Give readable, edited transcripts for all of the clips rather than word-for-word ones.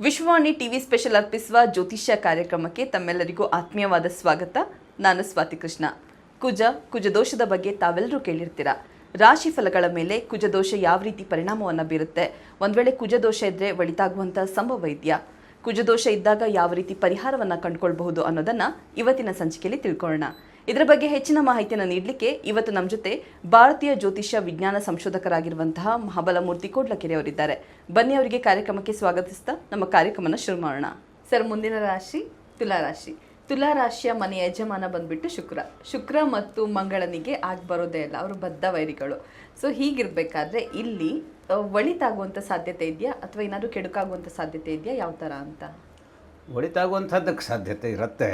Vishwavani TV special ಅರ್ಪಿಸುವ ಜ್ಯೋತಿಷ್ಯ ಕಾರ್ಯಕ್ರಮಕ್ಕೆ ತಮ್ಮೆಲ್ಲರಿಗೂ ಆತ್ಮೀಯವಾದ ಸ್ವಾಗತ. ನಾನು ಸ್ವಾತಿ ಕೃಷ್ಣ. ಕುಜದೋಷದ ಬಗ್ಗೆ ತಾವೆಲ್ಲರೂ ಕೇಳಿರ್ತೀರಾ. ರಾಶಿ ಫಲಗಳ ಮೇಲೆ ಕುಜದೋಷ ಯಾವ ರೀತಿ ಪರಿಣಾಮವನ್ನು ಬೀರುತ್ತೆ, ಒಂದ್ ವೇಳೆ ಕುಜದೋಷ ಇದ್ರೆ ಒಳಿತಾಗುವಂತಹ ಸಂಭವ ಇದೆಯಾ, ಕುಜದೋಷ ಇದ್ದಾಗ ಯಾವ ರೀತಿ ಪರಿಹಾರವನ್ನು ಕಂಡುಕೊಳ್ಬಹುದು ಅನ್ನೋದನ್ನ ಇವತ್ತಿನ ಸಂಚಿಕೆಯಲ್ಲಿ ತಿಳ್ಕೊಳ್ಳೋಣ. ಇದರ ಬಗ್ಗೆ ಹೆಚ್ಚಿನ ಮಾಹಿತಿಯನ್ನು ನೀಡಲಿಕ್ಕೆ ಇವತ್ತು ನಮ್ಮ ಜೊತೆ ಭಾರತೀಯ ಜ್ಯೋತಿಷ್ಯ ವಿಜ್ಞಾನ ಸಂಶೋಧಕರಾಗಿರುವಂತಹ ಮಹಾಬಲಮೂರ್ತಿ ಕೋಡ್ಲಕೆರೆ ಅವರಿದ್ದಾರೆ. ಬನ್ನಿ ಅವರಿಗೆ ಕಾರ್ಯಕ್ರಮಕ್ಕೆ ಸ್ವಾಗತಿಸ್ತಾ ನಮ್ಮ ಕಾರ್ಯಕ್ರಮನ ಶುರು ಮಾಡೋಣ. ಸರ್, ಮುಂದಿನ ರಾಶಿ ತುಲಾರಾಶಿ. ತುಲಾರಾಶಿಯ ಮನೆಯ ಯಜಮಾನ ಬಂದ್ಬಿಟ್ಟು ಶುಕ್ರ ಮತ್ತು ಮಂಗಳನಿಗೆ ಬರೋದೇ ಇಲ್ಲ, ಅವರು ಬದ್ಧ ವೈರಿಗಳು. ಸೊ ಹೀಗಿರ್ಬೇಕಾದ್ರೆ ಇಲ್ಲಿ ಒಳಿತಾಗುವಂಥ ಸಾಧ್ಯತೆ ಇದೆಯಾ ಅಥವಾ ಏನಾದರೂ ಕೆಡುಕಾಗುವಂಥ ಸಾಧ್ಯತೆ ಇದೆಯಾ, ಯಾವ ಥರ ಅಂತ? ಒಳಿತಾಗುವಂಥದ್ದಕ್ಕೆ ಸಾಧ್ಯತೆ ಇರುತ್ತೆ,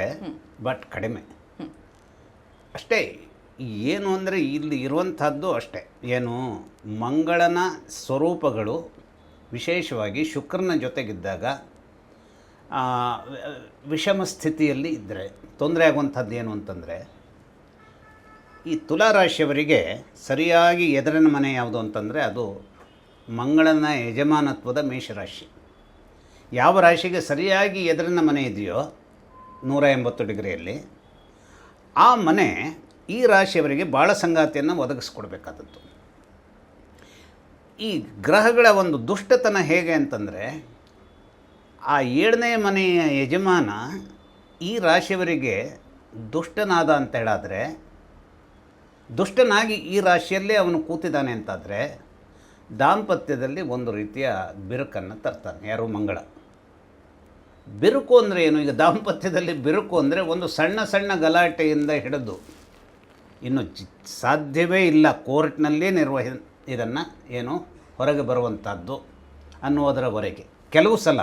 ಬಟ್ ಕಡಿಮೆ ಅಷ್ಟೇ. ಏನು ಅಂದರೆ ಇಲ್ಲಿ ಇರುವಂಥದ್ದು ಅಷ್ಟೇ. ಏನು, ಮಂಗಳನ ಸ್ವರೂಪಗಳು ವಿಶೇಷವಾಗಿ ಶುಕ್ರನ ಜೊತೆಗಿದ್ದಾಗ ವಿಷಮ ಸ್ಥಿತಿಯಲ್ಲಿ ಇದ್ದರೆ ತೊಂದರೆ ಆಗುವಂಥದ್ದು ಏನು ಅಂತಂದರೆ, ಈ ತುಲಾರಾಶಿಯವರಿಗೆ ಸರಿಯಾಗಿ ಎದುರಿನ ಮನೆ ಯಾವುದು ಅಂತಂದರೆ ಅದು ಮಂಗಳನ ಯಜಮಾನತ್ವದ ಮೇಷರಾಶಿ. ಯಾವ ರಾಶಿಗೆ ಸರಿಯಾಗಿ ಎದುರಿನ ಮನೆ ಇದೆಯೋ 180 ಡಿಗ್ರಿಯಲ್ಲಿ, ಆ ಮನೆ ಈ ರಾಶಿಯವರಿಗೆ ಭಾಳ ಸಂಗಾತಿಯನ್ನು ಒದಗಿಸ್ಕೊಡ್ಬೇಕಾದದ್ದು. ಈ ಗ್ರಹಗಳ ಒಂದು ದುಷ್ಟತನ ಹೇಗೆ ಅಂತಂದರೆ, ಆ 7ನೇ ಮನೆಯ ಯಜಮಾನ ಈ ರಾಶಿಯವರಿಗೆ ದುಷ್ಟನಾದ ಅಂತ ಹೇಳಾದರೆ, ದುಷ್ಟನಾಗಿ ಈ ರಾಶಿಯಲ್ಲೇ ಅವನು ಕೂತಿದ್ದಾನೆ ಅಂತಾದರೆ ದಾಂಪತ್ಯದಲ್ಲಿ ಒಂದು ರೀತಿಯ ಬಿರುಕನ್ನು ತರ್ತಾನೆ. ಯಾರು? ಮಂಗಳ. ಬಿರುಕು ಅಂದರೆ ಏನು? ಈಗ ದಾಂಪತ್ಯದಲ್ಲಿ ಬಿರುಕು ಅಂದರೆ ಒಂದು ಸಣ್ಣ ಸಣ್ಣ ಗಲಾಟೆಯಿಂದ ಹಿಡಿದು ಇನ್ನು ಸಾಧ್ಯವೇ ಇಲ್ಲ ಕೋರ್ಟ್ನಲ್ಲೇ ಇದನ್ನು ಏನು ಹೊರಗೆ ಬರುವಂಥದ್ದು ಅನ್ನುವುದರವರೆಗೆ. ಕೆಲವು ಸಲ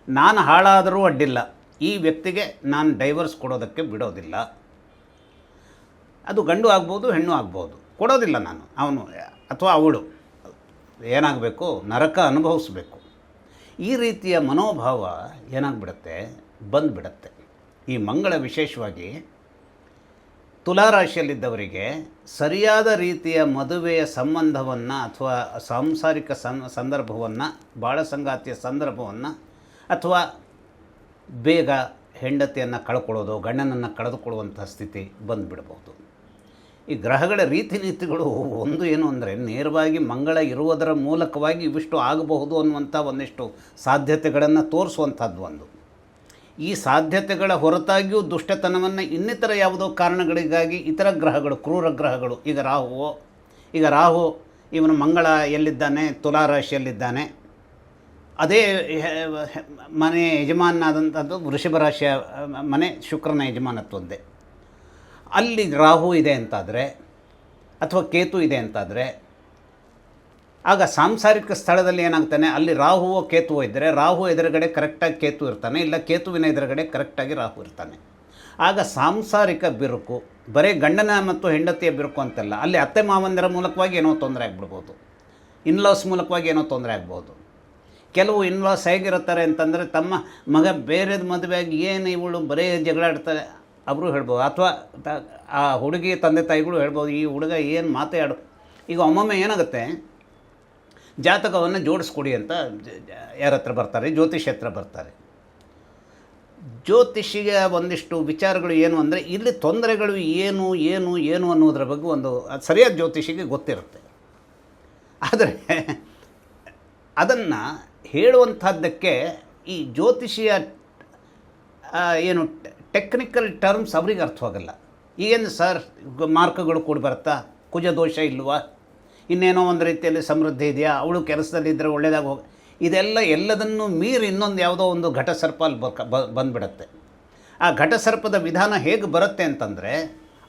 ನಾನು ಹಾಳಾದರೂ ಅಡ್ಡಿಲ್ಲ, ಈ ವ್ಯಕ್ತಿಗೆ ನಾನು ಡೈವರ್ಸ್ ಕೊಡೋದಕ್ಕೆ ಬಿಡೋದಿಲ್ಲ. ಅದು ಗಂಡು ಆಗ್ಬೋದು, ಹೆಣ್ಣು ಆಗ್ಬೋದು, ಕೊಡೋದಿಲ್ಲ ನಾನು. ಅವನು ಅಥವಾ ಅವಳು ಏನಾಗಬೇಕು, ನರಕ ಅನುಭವಿಸ್ಬೇಕು. ಈ ರೀತಿಯ ಮನೋಭಾವ ಏನಾಗ್ಬಿಡುತ್ತೆ, ಬಂದುಬಿಡತ್ತೆ. ಈ ಮಂಗಳ ವಿಶೇಷವಾಗಿ ತುಲಾರಾಶಿಯಲ್ಲಿದ್ದವರಿಗೆ ಸರಿಯಾದ ರೀತಿಯ ಮದುವೆಯ ಸಂಬಂಧವನ್ನು ಅಥವಾ ಸಾಂಸಾರಿಕ ಸಂದರ್ಭವನ್ನು, ಬಾಳ ಸಂಗಾತಿಯ ಸಂದರ್ಭವನ್ನು, ಅಥವಾ ಬೇಗ ಹೆಂಡತಿಯನ್ನು ಕಳ್ಕೊಳ್ಳೋದು, ಗಂಡನನ್ನು ಕಳೆದುಕೊಳ್ಳುವಂಥ ಸ್ಥಿತಿ ಬಂದುಬಿಡ್ಬೋದು. ಈ ಗ್ರಹಗಳ ರೀತಿ ನೀತಿಗಳು ಒಂದು ಏನು ಅಂದರೆ, ನೇರವಾಗಿ ಮಂಗಳ ಇರುವುದರ ಮೂಲಕವಾಗಿ ಇವಿಷ್ಟು ಆಗಬಹುದು ಅನ್ನುವಂಥ ಒಂದಿಷ್ಟು ಸಾಧ್ಯತೆಗಳನ್ನು ತೋರಿಸುವಂಥದ್ದು ಒಂದು. ಈ ಸಾಧ್ಯತೆಗಳ ಹೊರತಾಗಿಯೂ ದುಷ್ಟತನವನ್ನು ಇನ್ನಿತರ ಯಾವುದೋ ಕಾರಣಗಳಿಗಾಗಿ ಇತರ ಗ್ರಹಗಳು, ಕ್ರೂರ ಗ್ರಹಗಳು, ಈಗ ರಾಹು ಇವನು ಮಂಗಳ ಎಲ್ಲಿದ್ದಾನೆ, ತುಲಾರಾಶಿಯಲ್ಲಿದ್ದಾನೆ. ಅದೇ ಮನೆ ಯಜಮಾನಾದಂಥದ್ದು ವೃಷಭ ರಾಶಿಯ ಮನೆ ಶುಕ್ರನ ಯಜಮಾನತ್ವದ್ದೇ. ಅಲ್ಲಿ ರಾಹು ಇದೆ ಅಂತಾದರೆ ಅಥವಾ ಕೇತು ಇದೆ ಅಂತಾದರೆ, ಆಗ ಸಾಂಸಾರಿಕ ಸ್ಥಳದಲ್ಲಿ ಏನಾಗ್ತಾನೆ, ಅಲ್ಲಿ ರಾಹುವೋ ಕೇತುವೋ ಇದ್ದರೆ ರಾಹು ಎದುರುಗಡೆ ಕರೆಕ್ಟಾಗಿ ಕೇತು ಇರ್ತಾನೆ, ಇಲ್ಲ ಕೇತುವಿನ ಎದುರುಗಡೆ ಕರೆಕ್ಟಾಗಿ ರಾಹು ಇರ್ತಾನೆ. ಆಗ ಸಾಂಸಾರಿಕ ಬಿರುಕು ಬರೀ ಗಂಡನ ಮತ್ತು ಹೆಂಡತಿಯ ಬಿರುಕು ಅಂತಲ್ಲ, ಅಲ್ಲಿ ಅತ್ತೆ ಮಾವಂದಿರ ಮೂಲಕವಾಗಿ ಏನೋ ತೊಂದರೆ ಆಗ್ಬಿಡ್ಬೋದು, ಇನ್ಲಾಸ್ ಮೂಲಕವಾಗಿ ಏನೋ ತೊಂದರೆ ಆಗ್ಬೋದು. ಕೆಲವು ಇನ್ಲಾಸ್ ಹೇಗಿರುತ್ತಾರೆ ಅಂತಂದರೆ, ತಮ್ಮ ಮಗ ಬೇರೆದ ಮದುವೆಯಾಗಿ ಏನು ಇವಳು ಬರೀ ಜಗಳಾಡ್ತಾರೆ ಅವರು ಹೇಳ್ಬೋದು, ಅಥವಾ ಆ ಹುಡುಗಿ ತಂದೆ ತಾಯಿಗಳು ಹೇಳ್ಬೋದು, ಈ ಹುಡುಗ ಏನು ಮಾತಾಡು. ಈಗ ಒಮ್ಮೊಮ್ಮೆ ಏನಾಗುತ್ತೆ, ಜಾತಕವನ್ನು ಜೋಡಿಸ್ಕೊಡಿ ಅಂತ ಯಾರ ಹತ್ರ ಬರ್ತಾರೆ, ಜ್ಯೋತಿಷಿ ಹತ್ರ ಬರ್ತಾರೆ. ಜ್ಯೋತಿಷಿಗೆ ಒಂದಿಷ್ಟು ವಿಚಾರಗಳು ಏನು ಅಂದರೆ, ಇಲ್ಲಿ ತೊಂದರೆಗಳು ಏನು ಏನು ಏನು ಅನ್ನೋದ್ರ ಬಗ್ಗೆ ಒಂದು ಸರಿಯಾದ ಜ್ಯೋತಿಷಿಗೆ ಗೊತ್ತಿರುತ್ತೆ. ಆದರೆ ಅದನ್ನು ಹೇಳುವಂಥದ್ದಕ್ಕೆ ಈ ಜ್ಯೋತಿಷಿಯ ಏನು ಟೆಕ್ನಿಕಲ್ ಟರ್ಮ್ಸ್ ಅವ್ರಿಗೆ ಅರ್ಥವಾಗಲ್ಲ. ಏನು ಸರ್ ಮಾರ್ಕ್ಗಳು ಕೂಡ ಬರುತ್ತಾ, ಕುಜದೋಷ ಇಲ್ವಾ, ಇನ್ನೇನೋ ಒಂದು ರೀತಿಯಲ್ಲಿ ಸಮೃದ್ಧಿ ಇದೆಯಾ, ಅವಳು ಕೆಲಸದಲ್ಲಿದ್ದರೆ ಒಳ್ಳೆಯದಾಗಿ ಇದೆಲ್ಲ ಎಲ್ಲದನ್ನು ಮೀರಿ ಇನ್ನೊಂದು ಯಾವುದೋ ಒಂದು ಘಟಸರ್ಪ ಅಲ್ಲಿ ಬಂದುಬಿಡತ್ತೆ. ಆ ಘಟಸರ್ಪದ ವಿಧಾನ ಹೇಗೆ ಬರುತ್ತೆ ಅಂತಂದರೆ,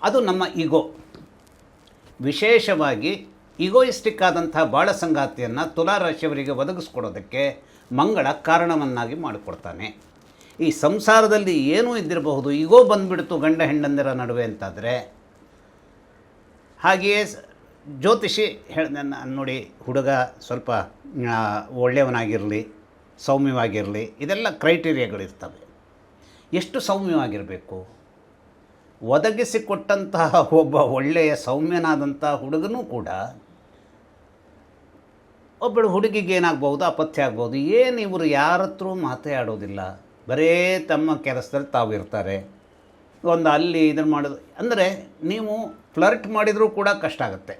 ಅದು ನಮ್ಮ ಈಗೋ. ವಿಶೇಷವಾಗಿ ಈಗೋಯಿಸ್ಟಿಕ್ ಆದಂಥ ಬಾಳ ಸಂಗಾತಿಯನ್ನು ತುಲಾರಾಶಿಯವರಿಗೆ ಒದಗಿಸ್ಕೊಡೋದಕ್ಕೆ ಮಂಗಳ ಕಾರಣವನ್ನಾಗಿ ಮಾಡಿಕೊಡ್ತಾನೆ. ಈ ಸಂಸಾರದಲ್ಲಿ ಏನೂ ಇದ್ದಿರಬಹುದು, ಈಗೋ ಬಂದುಬಿಡ್ತು ಗಂಡ ಹೆಂಡಂದಿರ ನಡುವೆ ಅಂತಾದರೆ, ಹಾಗೆಯೇ ಜ್ಯೋತಿಷಿ ನೋಡಿ, ಹುಡುಗ ಸ್ವಲ್ಪ ಒಳ್ಳೆಯವನಾಗಿರಲಿ, ಸೌಮ್ಯವಾಗಿರಲಿ, ಇದೆಲ್ಲ ಕ್ರೈಟೀರಿಯಾಗಳಿರ್ತವೆ. ಎಷ್ಟು ಸೌಮ್ಯವಾಗಿರಬೇಕು, ಒದಗಿಸಿಕೊಟ್ಟಂತಹ ಒಬ್ಬ ಒಳ್ಳೆಯ ಸೌಮ್ಯನಾದಂಥ ಹುಡುಗನೂ ಕೂಡ ಒಬ್ಬಳು ಹುಡುಗಿಗೆ ಏನಾಗ್ಬೋದು, ಅಪಥ್ಯ ಆಗ್ಬೋದು. ಏನು ಇವರು ಯಾರ ಹತ್ರ ಮಾತೇ ಆಡೋದಿಲ್ಲ, ಬರೇ ತಮ್ಮ ಕೆಲಸದಲ್ಲಿ ತಾವು ಇರ್ತಾರೆ. ಒಂದು ಅಲ್ಲಿ ಇದನ್ನು ಮಾಡೋದು ಅಂದರೆ ನೀವು ಫ್ಲರ್ಟ್ ಮಾಡಿದರೂ ಕೂಡ ಕಷ್ಟ ಆಗುತ್ತೆ.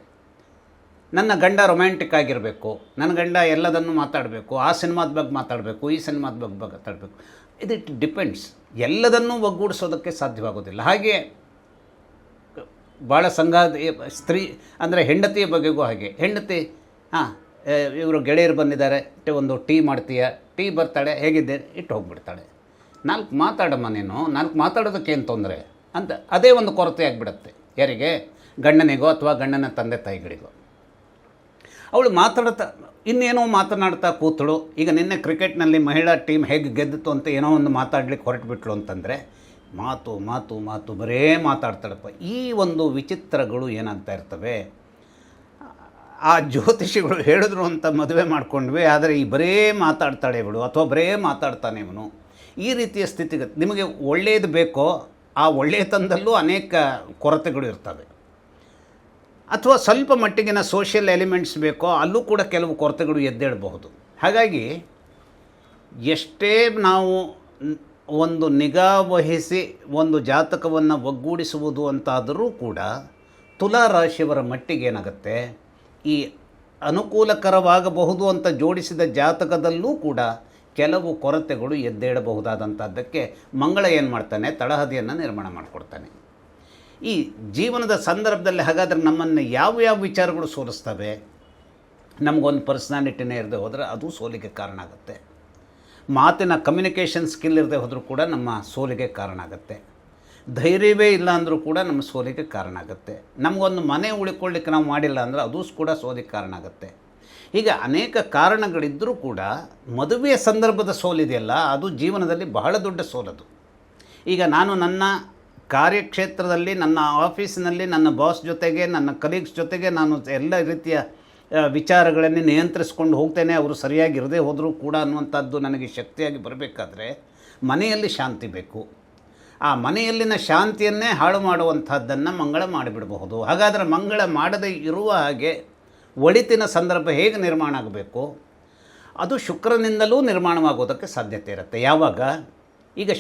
ನನ್ನ ಗಂಡ ರೊಮ್ಯಾಂಟಿಕ್ ಆಗಿರಬೇಕು, ನನ್ನ ಗಂಡ ಎಲ್ಲದನ್ನು ಮಾತಾಡಬೇಕು, ಆ ಸಿನಿಮಾದ ಬಗ್ಗೆ ಮಾತಾಡಬೇಕು, ಈ ಸಿನಿಮಾದ ಬಗ್ಗೆ ಮಾತಾಡಬೇಕು. It depends. ಎಲ್ಲದನ್ನೂ ಒಗ್ಗೂಡಿಸೋದಕ್ಕೆ ಸಾಧ್ಯವಾಗೋದಿಲ್ಲ. ಹಾಗೆ ಭಾಳ ಸ್ತ್ರೀ ಅಂದರೆ ಹೆಂಡತಿಯ ಬಗೆಗೂ ಹಾಗೆ. ಹೆಂಡತಿ ಇವರು ಗೆಳೆಯರು ಬಂದಿದ್ದಾರೆ, ಒಂದು ಟೀ ಮಾಡ್ತೀಯ, ಟೀ ಬರ್ತಾಳೆ, ಹೇಗಿದ್ದೆ, ಇಟ್ಟು ಹೋಗಿಬಿಡ್ತಾಳೆ. 4 ಮಾತಾಡಮ್ಮ ನೀನು, 4 ಮಾತಾಡೋದಕ್ಕೇನು ತೊಂದರೆ ಅಂತ. ಅದೇ ಒಂದು ಕೊರತೆ ಆಗಿಬಿಡುತ್ತೆ. ಯಾರಿಗೆ? ಗಂಡನಿಗೋ ಅಥವಾ ಗಂಡನ ತಂದೆ ತಾಯಿಗಳಿಗೋ. ಅವಳು ಇನ್ನೇನೋ ಮಾತನಾಡ್ತಾ ಕೂತಳು. ಈಗ ನಿನ್ನೆ ಕ್ರಿಕೆಟ್ನಲ್ಲಿ ಮಹಿಳಾ ಟೀಮ್ ಹೇಗೆ ಗೆದ್ದಿತು ಅಂತ ಏನೋ ಒಂದು ಮಾತಾಡ್ಲಿಕ್ಕೆ ಹೊರಟುಬಿಟ್ಲು ಅಂತಂದರೆ ಮಾತು ಮಾತು ಮಾತು ಬರೇ ಮಾತಾಡ್ತಾಳಪ್ಪ. ಈ ಒಂದು ವಿಚಿತ್ರಗಳು ಏನಾಗ್ತಾ ಇರ್ತವೆ. ಆ ಜ್ಯೋತಿಷಿಗಳು ಹೇಳಿದ್ರು ಅಂತ ಮದುವೆ ಮಾಡ್ಕೊಂಡ್ವಿ, ಆದರೆ ಈ ಬರೇ ಮಾತಾಡ್ತಾಳೆ ಇವಳು ಅಥವಾ ಬರೇ ಮಾತಾಡ್ತಾನೆ ಇವನು. ಈ ರೀತಿಯ ಸ್ಥಿತಿಗತಿ. ನಿಮಗೆ ಒಳ್ಳೆಯದು ಬೇಕೋ ಆ ಒಳ್ಳೆಯತನದಲ್ಲೂ ಅನೇಕ ಕೊರತೆಗಳು ಇರ್ತವೆ. ಅಥವಾ ಸ್ವಲ್ಪ ಮಟ್ಟಿಗಿನ ಸೋಷಿಯಲ್ ಎಲಿಮೆಂಟ್ಸ್ ಬೇಕೋ ಅಲ್ಲೂ ಕೂಡ ಕೆಲವು ಕೊರತೆಗಳು ಎದ್ದೇಳಬಹುದು. ಹಾಗಾಗಿ ಎಷ್ಟೇ ನಾವು ಒಂದು ನಿಗಾ ವಹಿಸಿ ಒಂದು ಜಾತಕವನ್ನು ಒಗ್ಗೂಡಿಸುವುದು ಅಂತಾದರೂ ಕೂಡ ತುಲಾ ರಾಶಿಯವರ ಮಟ್ಟಿಗೆ ಏನಾಗುತ್ತೆ, ಈ ಅನುಕೂಲಕರವಾಗಬಹುದು ಅಂತ ಜೋಡಿಸಿದ ಜಾತಕದಲ್ಲೂ ಕೂಡ ಕೆಲವು ಕೊರತೆಗಳು ಎದ್ದೇಳಬಹುದಾದಂಥದ್ದಕ್ಕೆ ಮಂಗಳ ಏನು ಮಾಡ್ತಾನೆ, ತಳಹದಿಯನ್ನು ನಿರ್ಮಾಣ ಮಾಡಿಕೊಡ್ತಾನೆ. ಈ ಜೀವನದ ಸಂದರ್ಭದಲ್ಲಿ ಹಾಗಾದರೆ ನಮ್ಮನ್ನು ಯಾವ ವಿಚಾರಗಳು ಸೋಲಿಸ್ತವೆ? ನಮಗೊಂದು ಪರ್ಸ್ನಾಲಿಟಿನೇ ಇರದೆ ಹೋದರೆ ಅದು ಸೋಲಿಗೆ ಕಾರಣ ಆಗುತ್ತೆ. ಮಾತಿನ ಕಮ್ಯುನಿಕೇಷನ್ ಸ್ಕಿಲ್ ಇರದೆ ಹೋದರೂ ಕೂಡ ನಮ್ಮ ಸೋಲಿಗೆ ಕಾರಣ ಆಗುತ್ತೆ. ಧೈರ್ಯವೇ ಇಲ್ಲ ಅಂದರೂ ಕೂಡ ನಮ್ಮ ಸೋಲಿಗೆ ಕಾರಣ ಆಗುತ್ತೆ. ನಮಗೊಂದು ಮನೆ ಉಳ್ಕೊಳ್ಳಿಕ್ಕೆ ನಾವು ಮಾಡಿಲ್ಲ ಅಂದರೆ ಅದು ಕೂಡ ಸೋಲಿಗೆ ಕಾರಣ ಆಗುತ್ತೆ. ಹೀಗೆ ಅನೇಕ ಕಾರಣಗಳಿದ್ದರೂ ಕೂಡ ಮದುವೆಯ ಸಂದರ್ಭದ ಸೋಲಿದೆಯಲ್ಲ, ಅದು ಜೀವನದಲ್ಲಿ ಬಹಳ ದೊಡ್ಡ ಸೋಲದು. ಈಗ ನಾನು ನನ್ನ ಕಾರ್ಯಕ್ಷೇತ್ರದಲ್ಲಿ, ನನ್ನ ಆಫೀಸಿನಲ್ಲಿ, ನನ್ನ ಬಾಸ್ ಜೊತೆಗೆ, ನನ್ನ ಕಲೀಗ್ಸ್ ಜೊತೆಗೆ ನಾನು ಎಲ್ಲ ರೀತಿಯ ವಿಚಾರಗಳನ್ನು ನಿಯಂತ್ರಿಸ್ಕೊಂಡು ಹೋಗ್ತೇನೆ. ಅವರು ಸರಿಯಾಗಿ ಇರದೇ ಹೋದರೂ ಕೂಡ ಅನ್ನುವಂಥದ್ದು ನನಗೆ ಶಕ್ತಿಯಾಗಿ ಬರಬೇಕಾದ್ರೆ ಮನೆಯಲ್ಲಿ ಶಾಂತಿ ಬೇಕು. ಆ ಮನೆಯಲ್ಲಿನ ಶಾಂತಿಯನ್ನೇ ಹಾಳು ಮಾಡುವಂಥದ್ದನ್ನು ಮಂಗಳ ಮಾಡಿಬಿಡಬಹುದು. ಹಾಗಾದರೆ ಮಂಗಳ ಮಾಡದೇ ಇರುವ ಹಾಗೆ ಒಳಿತಿನ ಸಂದರ್ಭ ಹೇಗೆ ನಿರ್ಮಾಣ ಆಗಬೇಕು? ಅದು ಶುಕ್ರನಿಂದಲೂ ನಿರ್ಮಾಣವಾಗೋದಕ್ಕೆ ಸಾಧ್ಯತೆ ಇರುತ್ತೆ. ಯಾವಾಗ? ಈಗ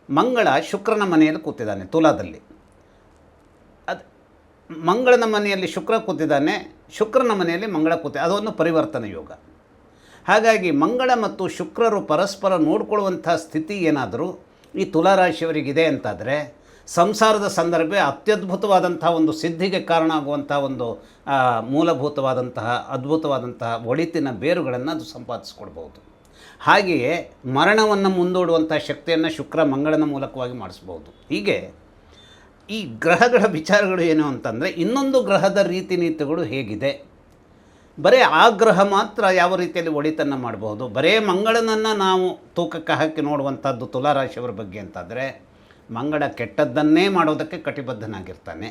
ಮಂಗಳ ಶುಕ್ರನ ಮನೆಯಲ್ಲಿ ಕೂತಿದ್ದಾನೆ ತುಲಾದಲ್ಲಿ. ಮಂಗಳನ ಮನೆಯಲ್ಲಿ ಶುಕ್ರ ಕೂತಿದ್ದಾನೆ, ಶುಕ್ರನ ಮನೆಯಲ್ಲಿ ಮಂಗಳ ಅದೊಂದು ಪರಿವರ್ತನ ಯೋಗ. ಹಾಗಾಗಿ ಮಂಗಳ ಮತ್ತು ಶುಕ್ರರು ಪರಸ್ಪರ ನೋಡಿಕೊಳ್ಳುವಂಥ ಸ್ಥಿತಿ ಏನಾದರೂ ಈ ತುಲಾರಾಶಿಯವರಿಗಿದೆ ಅಂತಾದರೆ ಸಂಸಾರದ ಸಂದರ್ಭ ಅತ್ಯದ್ಭುತವಾದಂಥ ಒಂದು ಸಿದ್ಧಿಗೆ ಕಾರಣ ಆಗುವಂಥ ಒಂದು ಮೂಲಭೂತವಾದಂತಹ ಅದ್ಭುತವಾದಂತಹ ಒಳಿತಿನ ಬೇರುಗಳನ್ನು ಅದು ಸಂಪಾದಿಸ್ಕೊಳ್ಬೋದು. ಹಾಗೆಯೇ ಮರಣವನ್ನು ಮುಂದೂಡುವಂಥ ಶಕ್ತಿಯನ್ನು ಶುಕ್ರ ಮಂಗಳನ ಮೂಲಕವಾಗಿ ಮಾಡಿಸ್ಬೋದು. ಹೀಗೆ ಈ ಗ್ರಹಗಳ ವಿಚಾರಗಳು ಏನು ಅಂತಂದರೆ, ಇನ್ನೊಂದು ಗ್ರಹದ ರೀತಿ ನೀತಿಗಳು ಹೇಗಿದೆ, ಬರೀ ಆ ಗ್ರಹ ಮಾತ್ರ ಯಾವ ರೀತಿಯಲ್ಲಿ ಒಳಿತನ್ನು ಮಾಡಬಹುದು. ಬರೇ ಮಂಗಳನನ್ನು ನಾವು ತೂಕಕ್ಕೆ ಹಾಕಿ ನೋಡುವಂಥದ್ದು ತುಲಾರಾಶಿಯವರ ಬಗ್ಗೆ ಅಂತಾದರೆ, ಮಂಗಳ ಕೆಟ್ಟದ್ದನ್ನೇ ಮಾಡೋದಕ್ಕೆ ಕಟಿಬದ್ಧನಾಗಿರ್ತಾನೆ.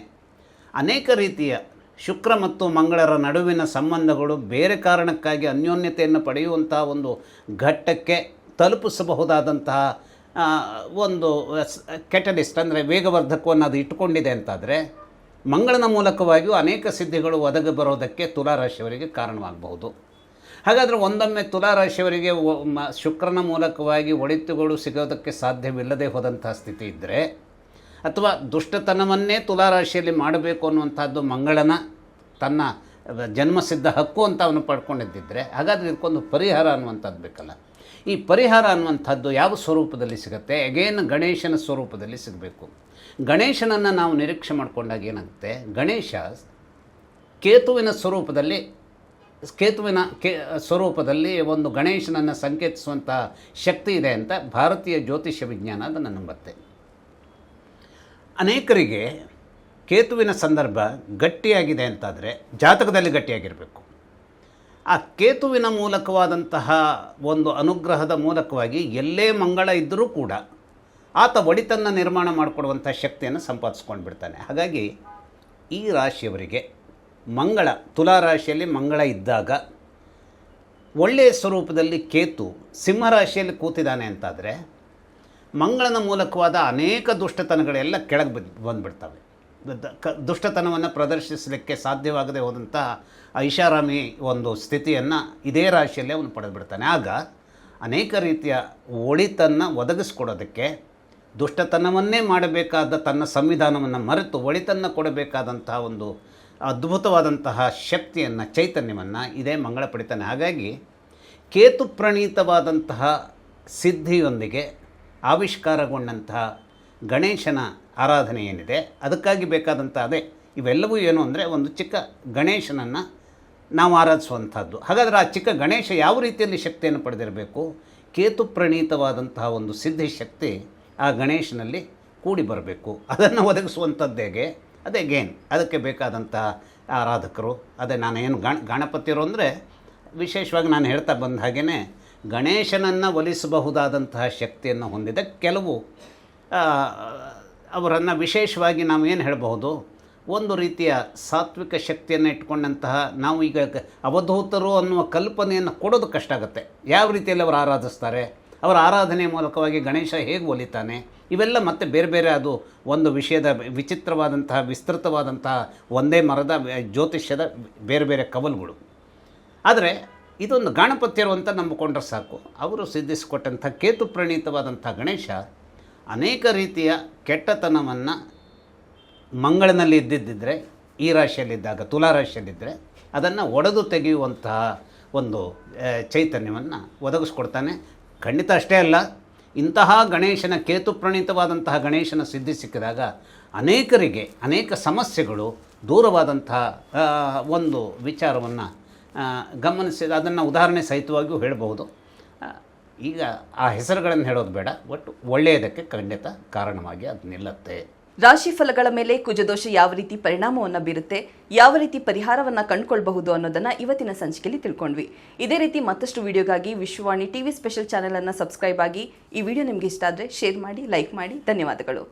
ಅನೇಕ ರೀತಿಯ ಶುಕ್ರ ಮತ್ತು ಮಂಗಳರ ನಡುವಿನ ಸಂಬಂಧಗಳು ಬೇರೆ ಕಾರಣಕ್ಕಾಗಿ ಅನ್ಯೋನ್ಯತೆಯನ್ನು ಪಡೆಯುವಂಥ ಒಂದು ಘಟ್ಟಕ್ಕೆ ತಲುಪಿಸಬಹುದಾದಂತಹ ಒಂದು ಕೆಟಲಿಸ್ಟ್ ಅಂದರೆ ವೇಗವರ್ಧಕವನ್ನು ಅದು ಇಟ್ಟುಕೊಂಡಿದೆ ಅಂತಾದರೆ, ಮಂಗಳನ ಮೂಲಕವಾಗಿಯೂ ಅನೇಕ ಸಿದ್ಧಿಗಳು ಒದಗಿ ಬರೋದಕ್ಕೆ ತುಲಾರಾಶಿಯವರಿಗೆ ಕಾರಣವಾಗಬಹುದು. ಹಾಗಾದರೆ ಒಂದೊಮ್ಮೆ ತುಲಾರಾಶಿಯವರಿಗೆ ಶುಕ್ರನ ಮೂಲಕವಾಗಿ ಒಳಿತುಗಳು ಸಿಗೋದಕ್ಕೆ ಸಾಧ್ಯವಿಲ್ಲದೆ ಹೋದಂಥ ಸ್ಥಿತಿ ಇದ್ದರೆ, ಅಥವಾ ದುಷ್ಟತನವನ್ನೇ ತುಲಾರಾಶಿಯಲ್ಲಿ ಮಾಡಬೇಕು ಅನ್ನುವಂಥದ್ದು ಮಂಗಳನ ತನ್ನ ಜನ್ಮಸಿದ್ಧ ಹಕ್ಕು ಅಂತ ಅವನು ಪಡ್ಕೊಂಡಿದ್ದಿದ್ದರೆ, ಹಾಗಾದರೆ ಇದಕ್ಕೊಂದು ಪರಿಹಾರ ಅನ್ನುವಂಥದ್ದು ಬೇಕಲ್ಲ. ಈ ಪರಿಹಾರ ಅನ್ನುವಂಥದ್ದು ಯಾವ ಸ್ವರೂಪದಲ್ಲಿ ಸಿಗುತ್ತೆ? ಅಗೇನ್ ಗಣೇಶನ ಸ್ವರೂಪದಲ್ಲಿ ಸಿಗಬೇಕು. ಗಣೇಶನನ್ನು ನಾವು ನಿರೀಕ್ಷೆ ಮಾಡಿಕೊಂಡಾಗ ಏನಾಗುತ್ತೆ, ಗಣೇಶ ಕೇತುವಿನ ಸ್ವರೂಪದಲ್ಲಿ ಒಂದು ಗಣೇಶನನ್ನು ಸಂಕೇತಿಸುವಂಥ ಶಕ್ತಿ ಇದೆ ಅಂತ ಭಾರತೀಯ ಜ್ಯೋತಿಷ್ಯ ವಿಜ್ಞಾನ ಅದನ್ನು ನಂಬುತ್ತೆ. ಅನೇಕರಿಗೆ ಕೇತುವಿನ ಸಂದರ್ಭ ಗಟ್ಟಿಯಾಗಿದೆ ಅಂತಾದರೆ ಜಾತಕದಲ್ಲಿ ಗಟ್ಟಿಯಾಗಿರಬೇಕು. ಆ ಕೇತುವಿನ ಮೂಲಕವಾದಂತಹ ಒಂದು ಅನುಗ್ರಹದ ಮೂಲಕವಾಗಿ ಎಲ್ಲೇ ಮಂಗಳ ಇದ್ದರೂ ಕೂಡ ಆತ ಒಳಿತನ್ನು ನಿರ್ಮಾಣ ಮಾಡಿಕೊಡುವಂಥ ಶಕ್ತಿಯನ್ನು ಸಂಪಾದಿಸ್ಕೊಂಡು ಬಿಡ್ತಾನೆ. ಹಾಗಾಗಿ ಈ ರಾಶಿಯವರಿಗೆ ಮಂಗಳ, ತುಲಾರಾಶಿಯಲ್ಲಿ ಮಂಗಳ ಇದ್ದಾಗ ಒಳ್ಳೆಯ ಸ್ವರೂಪದಲ್ಲಿ ಕೇತು ಸಿಂಹರಾಶಿಯಲ್ಲಿ ಕೂತಿದ್ದಾನೆ ಅಂತಾದರೆ, ಮಂಗಳನ ಮೂಲಕವಾದ ಅನೇಕ ದುಷ್ಟತನಗಳೆಲ್ಲ ಕೆಳಗೆ ಬಂದುಬಿಡ್ತವೆ. ದುಷ್ಟತನವನ್ನು ಪ್ರದರ್ಶಿಸಲಿಕ್ಕೆ ಸಾಧ್ಯವಾಗದೆ ಹೋದಂತಹ ಐಷಾರಾಮಿ ಒಂದು ಸ್ಥಿತಿಯನ್ನು ಇದೇ ರಾಶಿಯಲ್ಲಿ ಅವನು ಪಡೆದುಬಿಡ್ತಾನೆ. ಆಗ ಅನೇಕ ರೀತಿಯ ಒಳಿತನ್ನು ಒದಗಿಸ್ಕೊಡೋದಕ್ಕೆ, ದುಷ್ಟತನವನ್ನೇ ಮಾಡಬೇಕಾದ ತನ್ನ ಸಂವಿಧಾನವನ್ನು ಮರೆತು ಒಳಿತನ್ನು ಕೊಡಬೇಕಾದಂತಹ ಒಂದು ಅದ್ಭುತವಾದಂತಹ ಶಕ್ತಿಯನ್ನು, ಚೈತನ್ಯವನ್ನು ಇದೇ ಮಂಗಳ ಪಡಿತಾನೆ. ಹಾಗಾಗಿ ಕೇತು ಪ್ರಣೀತವಾದಂತಹ ಸಿದ್ಧಿಯೊಂದಿಗೆ ಆವಿಷ್ಕಾರಗೊಂಡಂತಹ ಗಣೇಶನ ಆರಾಧನೆ ಏನಿದೆ, ಅದಕ್ಕಾಗಿ ಬೇಕಾದಂಥ ಇವೆಲ್ಲವೂ ಏನು ಅಂದರೆ ಒಂದು ಚಿಕ್ಕ ಗಣೇಶನನ್ನು ನಾವು ಆರಾಧಿಸುವಂಥದ್ದು. ಹಾಗಾದರೆ ಆ ಚಿಕ್ಕ ಗಣೇಶ ಯಾವ ರೀತಿಯಲ್ಲಿ ಶಕ್ತಿಯನ್ನು ಪಡೆದಿರಬೇಕು? ಕೇತು ಪ್ರಣೀತವಾದಂತಹ ಒಂದು ಸಿದ್ಧಿ ಶಕ್ತಿ ಆ ಗಣೇಶನಲ್ಲಿ ಕೂಡಿ ಬರಬೇಕು. ಅದನ್ನು ಒದಗಿಸುವಂಥದ್ದು ಹೇಗೆ? ಅದೇ ಗೇನ್, ಅದಕ್ಕೆ ಬೇಕಾದಂತಹ ಆರಾಧಕರು. ಅದೇ ನಾನೇನು ಗಣಪತಿಯರು ಅಂದರೆ ವಿಶೇಷವಾಗಿ ನಾನು ಹೇಳ್ತಾ ಬಂದ ಹಾಗೆಯೇ ಗಣೇಶನನ್ನು ಒಲಿಸಬಹುದಾದಂತಹ ಶಕ್ತಿಯನ್ನು ಹೊಂದಿದ ಕೆಲವು ಅವರನ್ನು ವಿಶೇಷವಾಗಿ ನಾವು ಏನು ಹೇಳಬಹುದು, ಒಂದು ರೀತಿಯ ಸಾತ್ವಿಕ ಶಕ್ತಿಯನ್ನು ಇಟ್ಕೊಂಡಂತಹ, ನಾವು ಈಗ ಅವಧೂತರು ಅನ್ನುವ ಕಲ್ಪನೆಯನ್ನು ಕೊಡೋದು ಕಷ್ಟ ಆಗುತ್ತೆ. ಯಾವ ರೀತಿಯಲ್ಲಿ ಅವರು ಆರಾಧಿಸ್ತಾರೆ, ಅವರ ಆರಾಧನೆ ಮೂಲಕವಾಗಿ ಗಣೇಶ ಹೇಗೆ ಒಲಿತಾನೆ, ಇವೆಲ್ಲ ಮತ್ತೆ ಬೇರೆ ಬೇರೆ, ಅದು ಒಂದು ವಿಷಯದ ವಿಚಿತ್ರವಾದಂತಹ ವಿಸ್ತೃತವಾದಂತಹ ಒಂದೇ ಮರದ ಜ್ಯೋತಿಷ್ಯದ ಬೇರೆ ಬೇರೆ ಕವಲುಗಳು. ಆದರೆ ಇದೊಂದು ಗಣಪತಿಯರು ಅಂತ ನಂಬಿಕೊಂಡ್ರೆ ಸಾಕು. ಅವರು ಸಿದ್ಧಿಸಿಕೊಟ್ಟಂಥ ಕೇತು ಪ್ರಣೀತವಾದಂಥ ಗಣೇಶ ಅನೇಕ ರೀತಿಯ ಕೆಟ್ಟತನವನ್ನು ಮಂಗಳನಲ್ಲಿ ಇದ್ದಿದ್ದರೆ, ಈ ರಾಶಿಯಲ್ಲಿದ್ದಾಗ, ತುಲಾ ರಾಶಿಯಲ್ಲಿದ್ದರೆ ಅದನ್ನು ಒಡೆದು ತೆಗೆಯುವಂತಹ ಒಂದು ಚೈತನ್ಯವನ್ನು ಒದಗಿಸ್ಕೊಡ್ತಾನೆ. ಖಂಡಿತ ಅಷ್ಟೇ ಅಲ್ಲ, ಇಂತಹ ಗಣೇಶನ, ಕೇತು ಪ್ರಣೀತವಾದಂತಹ ಗಣೇಶನ ಸಿದ್ಧಿ ಸಿಕ್ಕಿದಾಗ ಅನೇಕರಿಗೆ ಅನೇಕ ಸಮಸ್ಯೆಗಳು ದೂರವಾದಂತಹ ಒಂದು ವಿಚಾರವನ್ನು ಗಮನಿಸಿದ, ಅದನ್ನು ಉದಾಹರಣೆ ಸಹಿತವಾಗಿಯೂ ಹೇಳಬಹುದು. ಈಗ ಆ ಹೆಸರುಗಳನ್ನು ಹೇಳೋದು ಬೇಡ, ಒಟ್ಟು ಒಳ್ಳೆಯದಕ್ಕೆ ಖಂಡಿತ ಕಾರಣವಾಗಿ ಅದು ನಿಲ್ಲುತ್ತೆ. ರಾಶಿ ಫಲಗಳ ಮೇಲೆ ಕುಜದೋಷ ಯಾವ ರೀತಿ ಪರಿಣಾಮವನ್ನು ಬೀರುತ್ತೆ, ಯಾವ ರೀತಿ ಪರಿಹಾರವನ್ನು ಕಂಡುಕೊಳ್ಬಹುದು ಅನ್ನೋದನ್ನ ಇವತ್ತಿನ ಸಂಚಿಕೆಯಲ್ಲಿ ತಿಳ್ಕೊಂಡ್ವಿ. ಇದೇ ರೀತಿ ಮತ್ತಷ್ಟು ವಿಡಿಯೋಗಾಗಿ ವಿಶ್ವವಾಣಿ ಟಿವಿ ಸ್ಪೆಷಲ್ ಚಾನೆಲ್ ಅನ್ನು ಸಬ್ಸ್ಕ್ರೈಬ್ ಆಗಿ. ಈ ವಿಡಿಯೋ ನಿಮಗೆ ಇಷ್ಟ ಆದರೆ ಶೇರ್ ಮಾಡಿ, ಲೈಕ್ ಮಾಡಿ. ಧನ್ಯವಾದಗಳು.